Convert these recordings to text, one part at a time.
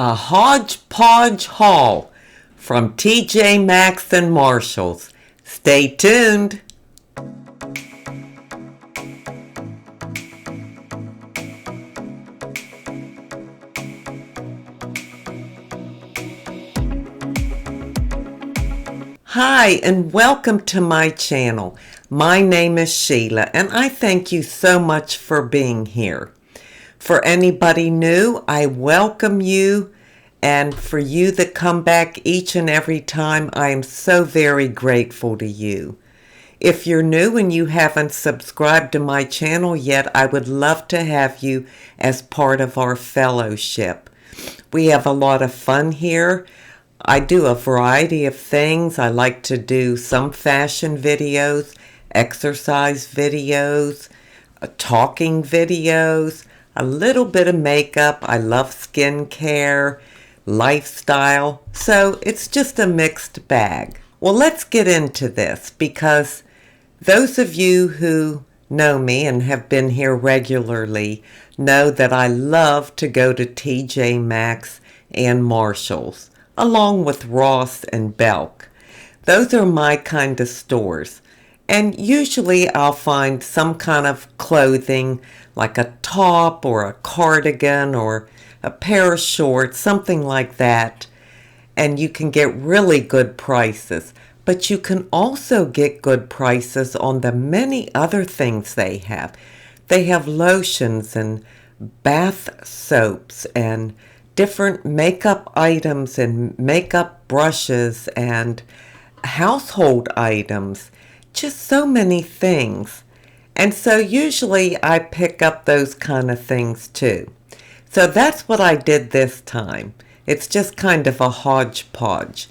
A hodgepodge haul from TJ Maxx and Marshalls. Stay tuned. Hi and welcome to my channel. My name is Sheila and I thank you so much for being here. For anybody new, I welcome you, and for you that come back each and every time, I am so very grateful to you. If you're new and you haven't subscribed to my channel yet, I would love to have you as part of our fellowship. We have a lot of fun here. I do a variety of things. I like to do some fashion videos, exercise videos, talking videos, a little bit of makeup. I love skincare, lifestyle, so it's just a mixed bag. Well, let's get into this because those of you who know me and have been here regularly know that I love to go to TJ Maxx and Marshalls, along with Ross and Belk. Those are my kind of stores. And usually I'll find some kind of clothing like a top or a cardigan or a pair of shorts, something like that. And you can get really good prices. But you can also get good prices on the many other things they have. They have lotions and bath soaps and different makeup items and makeup brushes and household items. Just so many things. And so usually I pick up those kind of things too. So that's what I did this time. It's just kind of a hodgepodge.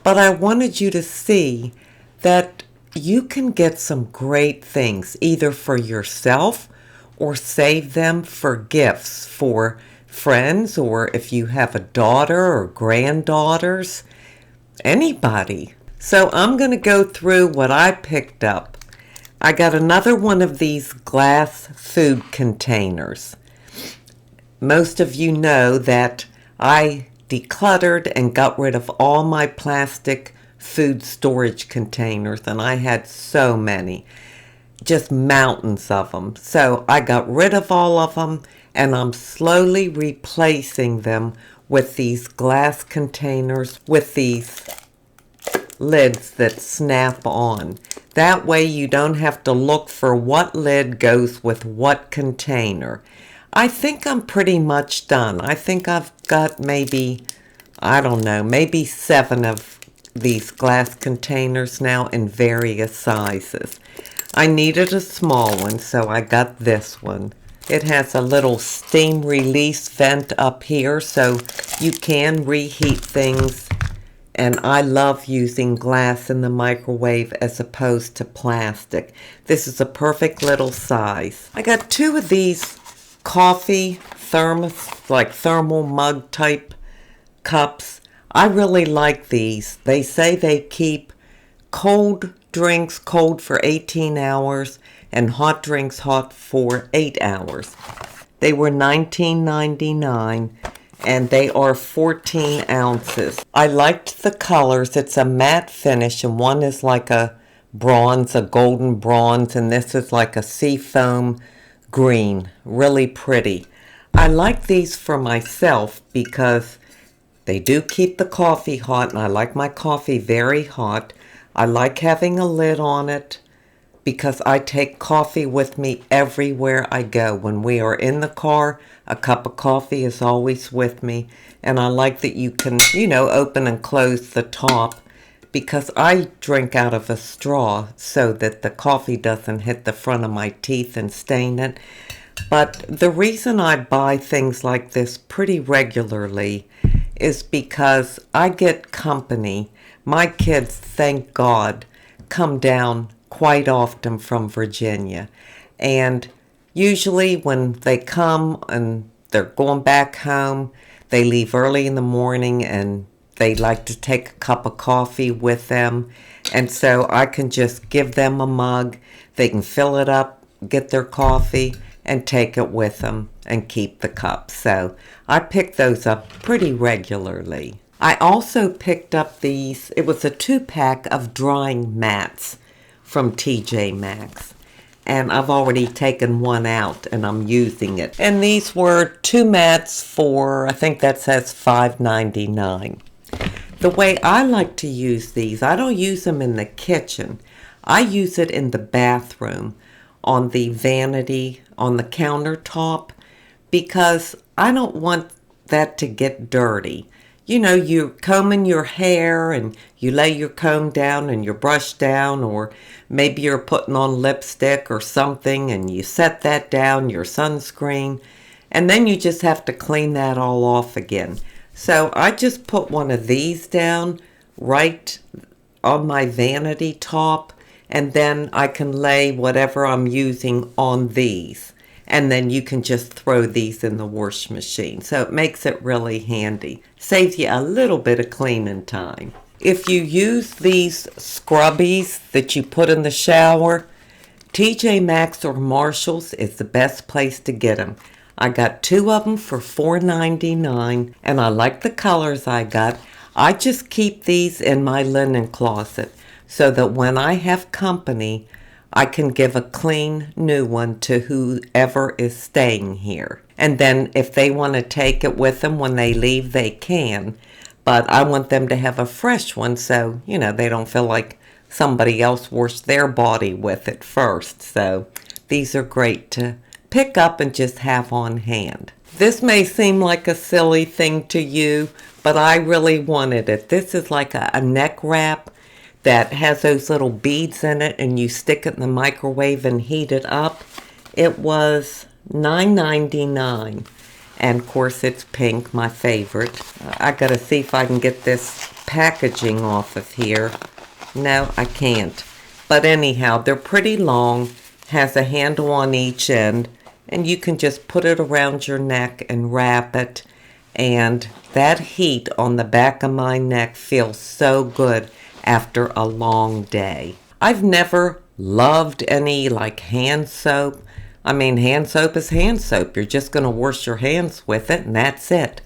But I wanted you to see that you can get some great things either for yourself or save them for gifts for friends, or if you have a daughter or granddaughters, anybody. So I'm going to go through what I picked up. I got another one of these glass food containers. Most of you know that I decluttered and got rid of all my plastic food storage containers, and I had so many, just mountains of them. So I got rid of all of them, and I'm slowly replacing them with these glass containers with these lids that snap on. That way you don't have to look for what lid goes with what container. I think I'm pretty much done. I think I've got maybe, I don't know, maybe 7 of these glass containers now in various sizes. I needed a small one, so I got this one. It has a little steam release vent up here, so you can reheat things. And I love using glass in the microwave as opposed to plastic. This is a perfect little size. I got 2 of these coffee thermos, like thermal mug type cups. I really like these. They say they keep cold drinks cold for 18 hours and hot drinks hot for 8 hours. They were $19.99. And they are 14 ounces. I liked the colors. It's a matte finish, and one is like a bronze, a golden bronze, and this is like a seafoam green. Really pretty. I like these for myself because they do keep the coffee hot, and I like my coffee very hot. I like having a lid on it because I take coffee with me everywhere I go. When we are in the car, a cup of coffee is always with me. And I like that you can, open and close the top because I drink out of a straw so that the coffee doesn't hit the front of my teeth and stain it. But the reason I buy things like this pretty regularly is because I get company. My kids, thank God, come down quite often from Virginia, and usually when they come and they're going back home, they leave early in the morning and they like to take a cup of coffee with them, and so I can just give them a mug. They can fill it up, get their coffee, and take it with them. and keep the cups. So I pick those up pretty regularly. I also picked up these, it was a 2-pack of drying mats from TJ Maxx. And I've already taken one out and I'm using it. And these were 2 mats for, I think that says $5.99. The way I like to use these, I don't use them in the kitchen. I use it in the bathroom, on the vanity, on the countertop, because I don't want that to get dirty. You know, you're combing your hair and you lay your comb down and your brush down, or maybe you're putting on lipstick or something and you set that down, your sunscreen, and then you just have to clean that all off again. So I just put one of these down right on my vanity top, and then I can lay whatever I'm using on these. And then you can just throw these in the wash machine. So it makes it really handy. Saves you a little bit of cleaning time. If you use these scrubbies that you put in the shower, TJ Maxx or Marshall's is the best place to get them. I got 2 of them for $4.99, and I like the colors I got. I just keep these in my linen closet so that when I have company, I can give a clean new one to whoever is staying here. And then if they want to take it with them when they leave, they can. But I want them to have a fresh one so, you know, they don't feel like somebody else washed their body with it first. So these are great to pick up and just have on hand. This may seem like a silly thing to you, but I really wanted it. This is like a neck wrap that has those little beads in it, and you stick it in the microwave and heat it up. It was $9.99, and of course it's pink, my favorite. I gotta see if I can get this packaging off of here. No, I can't. But anyhow, they're pretty long, has a handle on each end, and you can just put it around your neck and wrap it, and that heat on the back of my neck feels so good after a long day. I've never loved any like hand soap. I mean, hand soap is hand soap. You're just going to wash your hands with it and that's it.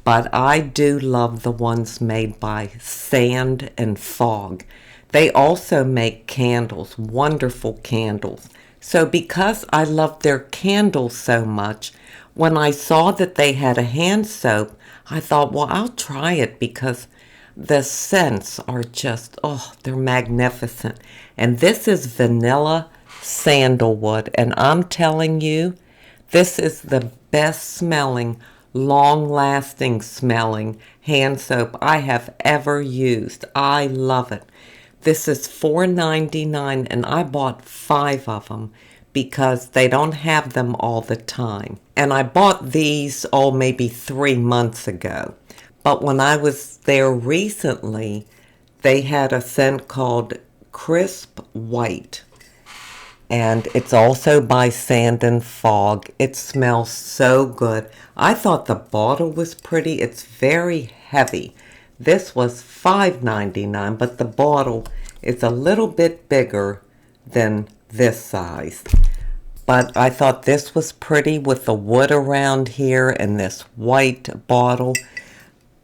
But I do love the ones made by Sand and Fog. They also make candles, wonderful candles. So because I love their candles so much, when I saw that they had a hand soap, I thought, well, I'll try it because the scents are just, oh, they're magnificent. And this is vanilla sandalwood. And I'm telling you, this is the best smelling, long-lasting smelling hand soap I have ever used. I love it. This is $4.99, and I bought 5 of them because they don't have them all the time. And I bought these, maybe 3 months ago. But when I was there recently, they had a scent called Crisp White. And it's also by Sand and Fog. It smells so good. I thought the bottle was pretty. It's very heavy. This was $5.99, but the bottle is a little bit bigger than this size. But I thought this was pretty with the wood around here and this white bottle.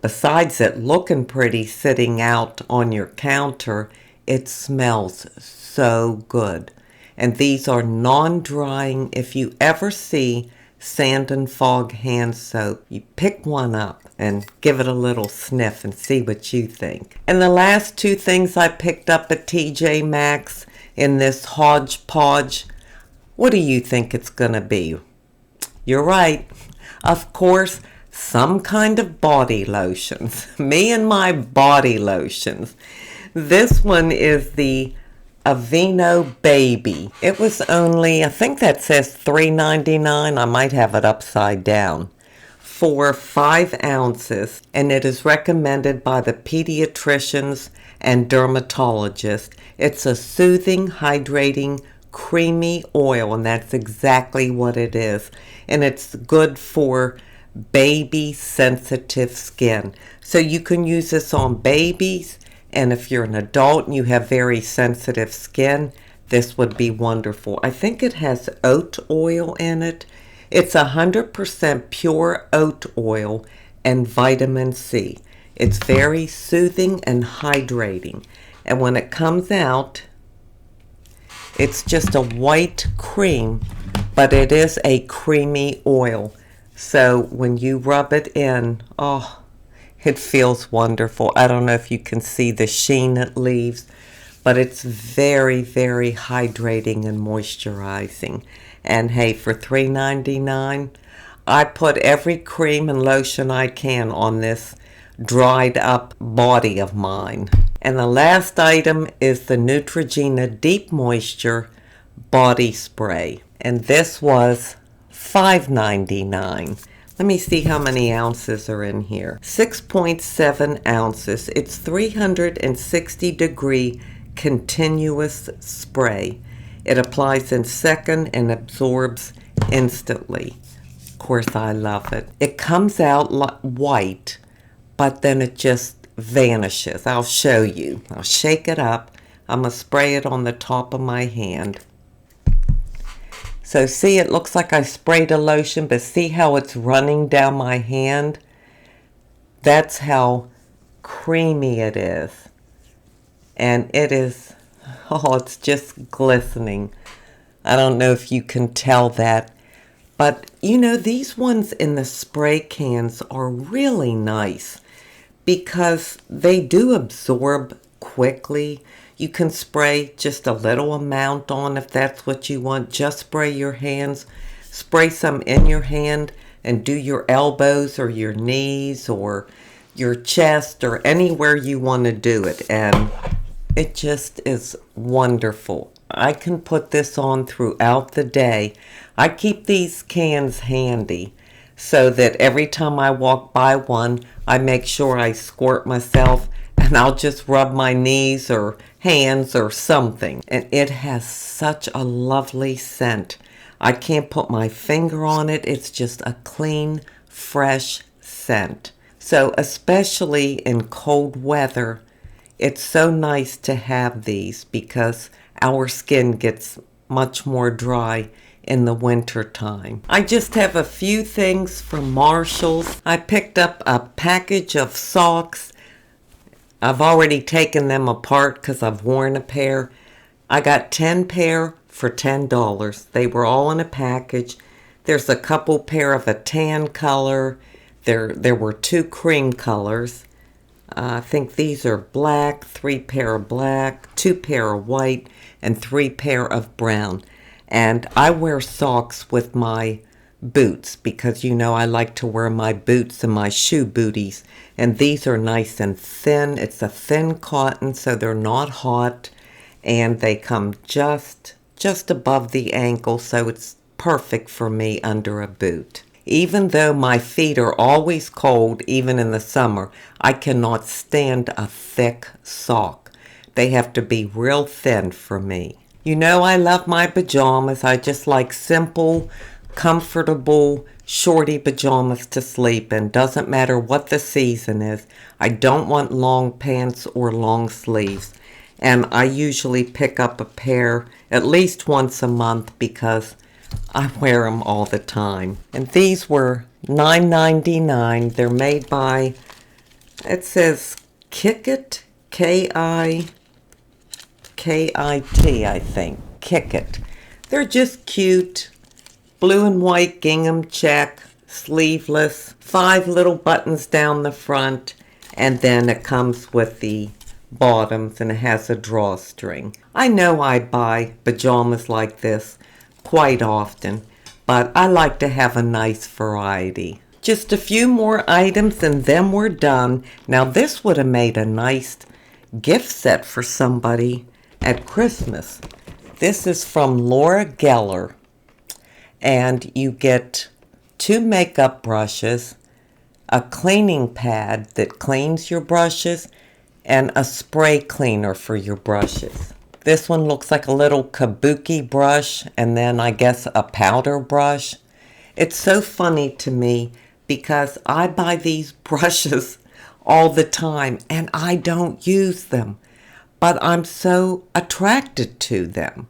Besides it looking pretty sitting out on your counter, it smells so good. And these are non-drying. If you ever see Sand and Fog hand soap, you pick one up and give it a little sniff and see what you think. And the last 2 things I picked up at TJ Maxx in this HODGEPODGE, what do you think it's going to be? You're right. Of course, some kind of body lotions. Me and my body lotions. This one is the Aveeno Baby. It was only, I think that says $3.99. I might have it upside down. For 5 ounces. And it is recommended by the pediatricians and dermatologists. It's a soothing, hydrating, creamy oil. And that's exactly what it is. And it's good for baby sensitive skin. So you can use this on babies, and if you're an adult and you have very sensitive skin, this would be wonderful. I think it has oat oil in it. It's 100% pure oat oil and vitamin C. It's very soothing and hydrating. And when it comes out, it's just a white cream, but it is a creamy oil. So when you rub it in, oh, it feels wonderful. I don't know if you can see the sheen it leaves, but it's very, very hydrating and moisturizing. And hey, for $3.99, I put every cream and lotion I can on this dried up body of mine. And the last item is the Neutrogena Deep Moisture Body Spray. And this was $5.99. Let me see how many ounces are in here. 6.7 ounces. It's 360 degree continuous spray. It applies in second and absorbs instantly. Of course, I love it. It comes out white, but then it just vanishes. I'll show you. I'll shake it up. I'm going to spray it on the top of my hand. So see, it looks like I sprayed a lotion, but see how it's running down my hand? That's how creamy it is. And it is, oh, it's just glistening. I don't know if you can tell that. But, you know, these ones in the spray cans are really nice because they do absorb quickly. You can spray just a little amount on if that's what you want. Just spray your hands. Spray some in your hand and do your elbows or your knees or your chest or anywhere you want to do it. And it just is wonderful. I can put this on throughout the day. I keep these cans handy so that every time I walk by one, I make sure I squirt myself and I'll just rub my knees or hands or something. And it has such a lovely scent. I can't put my finger on it. It's just a clean, fresh scent. So especially in cold weather, it's so nice to have these because our skin gets much more dry in the winter time. I just have a few things from Marshall's. I picked up a package of socks. I've already taken them apart because I've worn a pair. I got 10 pair for $10. They were all in a package. There's a couple pair of a tan color. There were 2 cream colors. I think these are black, 3 pair of black, 2 pair of white, and 3 pair of brown. And I wear socks with my boots because, you know, I like to wear my boots and my shoe booties. And these are nice and thin. It's a thin cotton, so they're not hot. And they come just above the ankle, so it's perfect for me under a boot. Even though my feet are always cold, even in the summer, I cannot stand a thick sock. They have to be real thin for me. You know I love my pajamas. I just like simple, comfortable, shorty pajamas to sleep in. Doesn't matter what the season is. I don't want long pants or long sleeves. And I usually pick up a pair at least once a month because I wear them all the time. And these were $9.99. They're made by, it says Kikit, K-I-K-I-T, I think. Kikit. They're just cute. Blue and white gingham check, sleeveless, 5 little buttons down the front, and then it comes with the bottoms and it has a drawstring. I know I buy pajamas like this quite often, but I like to have a nice variety. Just a few more items and then we're done. Now this would have made a nice gift set for somebody at Christmas. This is from Laura Geller, and you get 2 makeup brushes, a cleaning pad that cleans your brushes, and a spray cleaner for your brushes. This one looks like a little kabuki brush and then I guess a powder brush. It's so funny to me because I buy these brushes all the time and I don't use them, but I'm so attracted to them.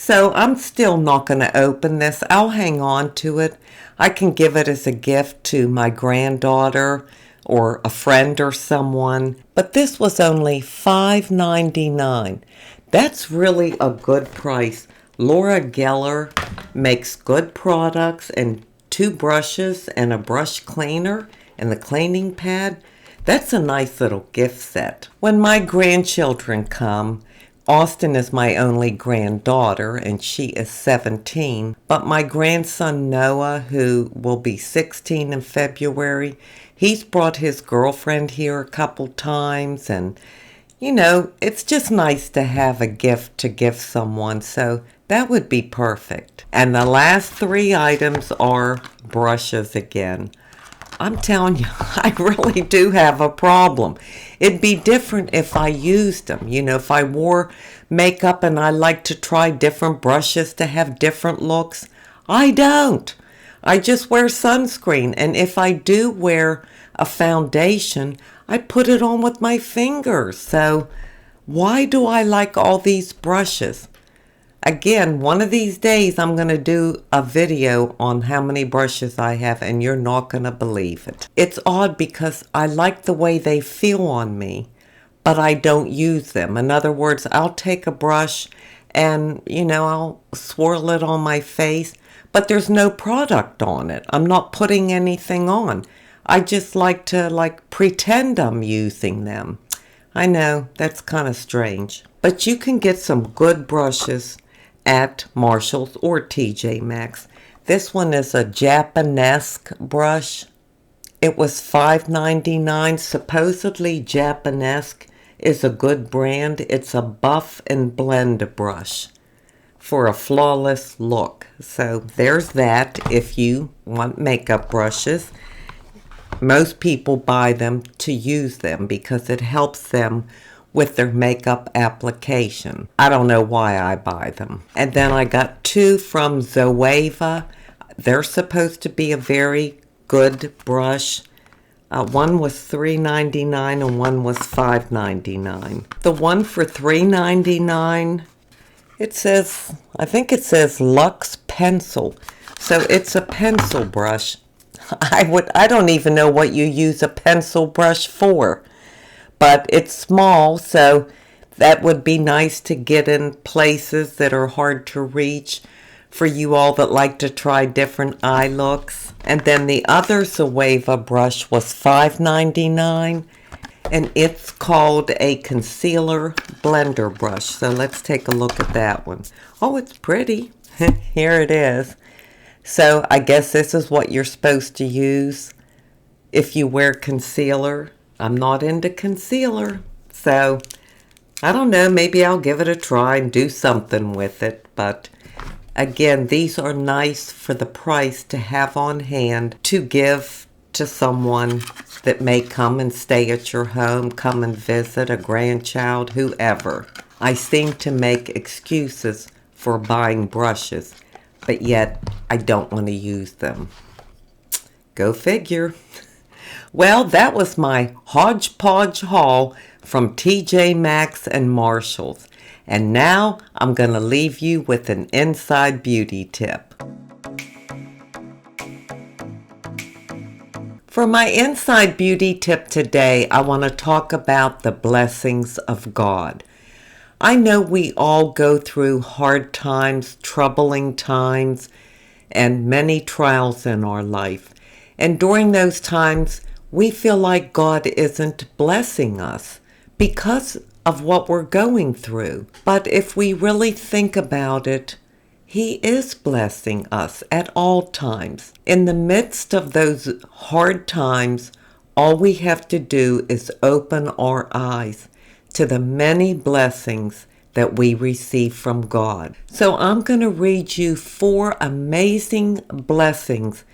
So I'm still not going to open this. I'll hang on to it. I can give it as a gift to my granddaughter or a friend or someone. But this was only $5.99. That's really a good price. Laura Geller makes good products, and 2 brushes and a brush cleaner and the cleaning pad. That's a nice little gift set. When my grandchildren come, Austin is my only granddaughter, and she is 17. But my grandson Noah, who will be 16 in February, he's brought his girlfriend here a couple times. And, you know, it's just nice to have a gift to give someone. So that would be perfect. And the last 3 items are brushes again. I'm telling you, I really do have a problem. It'd be different if I used them. You know, if I wore makeup and I like to try different brushes to have different looks. I don't. I just wear sunscreen. And if I do wear a foundation, I put it on with my fingers. So why do I like all these brushes? Again, one of these days I'm going to do a video on how many brushes I have, and you're not going to believe it. It's odd because I like the way they feel on me, but I don't use them. In other words, I'll take a brush and, you know, I'll swirl it on my face, but there's no product on it. I'm not putting anything on. I just like to pretend I'm using them. I know, that's kind of strange. But you can get some good brushes at Marshall's or TJ Maxx. This one is a Japanesque brush. It was $5.99. Supposedly Japanesque is a good brand. It's a buff and blend brush for a flawless look. So there's that if you want makeup brushes. Most people buy them to use them because it helps them with their makeup application. I don't know why I buy them. And then I got 2 from Zoeva. They're supposed to be a very good brush. One was $3.99 and one was $5.99. The one for $3.99, it says, I think it says Luxe Pencil. So it's a pencil brush. I don't even know what you use a pencil brush for. But it's small, so that would be nice to get in places that are hard to reach for you all that like to try different eye looks. And then the other Zoeva brush was $5.99, and it's called a concealer blender brush. So let's take a look at that one. Oh, it's pretty. Here it is. So I guess this is what you're supposed to use if you wear concealer. I'm not into concealer, so I don't know, maybe I'll give it a try and do something with it. But again, these are nice for the price to have on hand to give to someone that may come and stay at your home, come and visit, a grandchild, whoever. I seem to make excuses for buying brushes, but yet I don't want to use them. Go figure. Well, that was my HODGEPODGE haul from TJ Maxx and Marshall's. And now I'm going to leave you with an inside beauty tip. For my inside beauty tip today, I want to talk about the blessings of God. I know we all go through hard times, troubling times, and many trials in our life. And during those times, we feel like God isn't blessing us because of what we're going through. But if we really think about it, He is blessing us at all times. In the midst of those hard times, all we have to do is open our eyes to the many blessings that we receive from God. So I'm going to read you 4 amazing blessings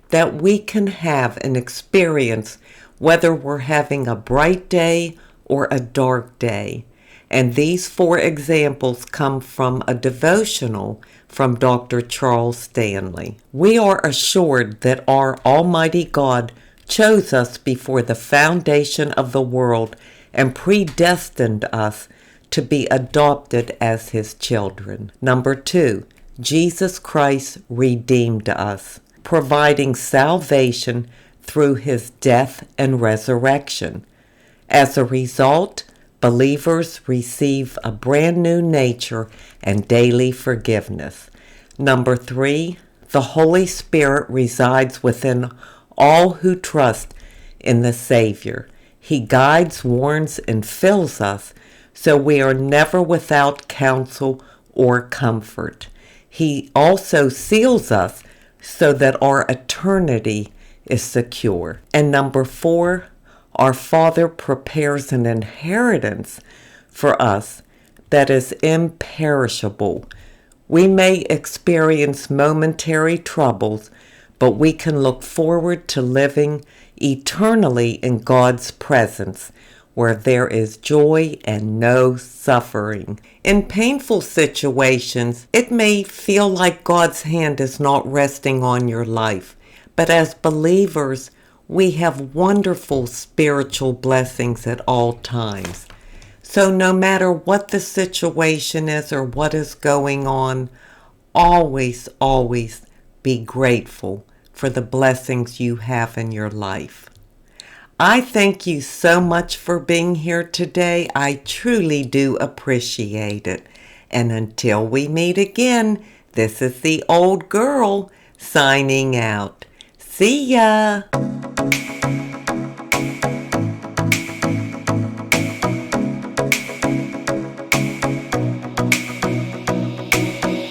that we can have and experience whether we're having a bright day or a dark day. And these 4 examples come from a devotional from Dr. Charles Stanley. We are assured that our Almighty God chose us before the foundation of the world and predestined us to be adopted as his children. Number 2, Jesus Christ redeemed us, providing salvation through his death and resurrection. As a result, believers receive a brand new nature and daily forgiveness. Number 3, the Holy Spirit resides within all who trust in the Savior. He guides, warns, and fills us, so we are never without counsel or comfort. He also seals us so that our eternity is secure. And number 4, our Father prepares an inheritance for us that is imperishable. We may experience momentary troubles, but we can look forward to living eternally in God's presence, where there is joy and no suffering. In painful situations, it may feel like God's hand is not resting on your life, but as believers, we have wonderful spiritual blessings at all times. So no matter what the situation is or what is going on, always be grateful for the blessings you have in your life. I thank you so much for being here today. I truly do appreciate it. And until we meet again, this is the old girl signing out. See ya!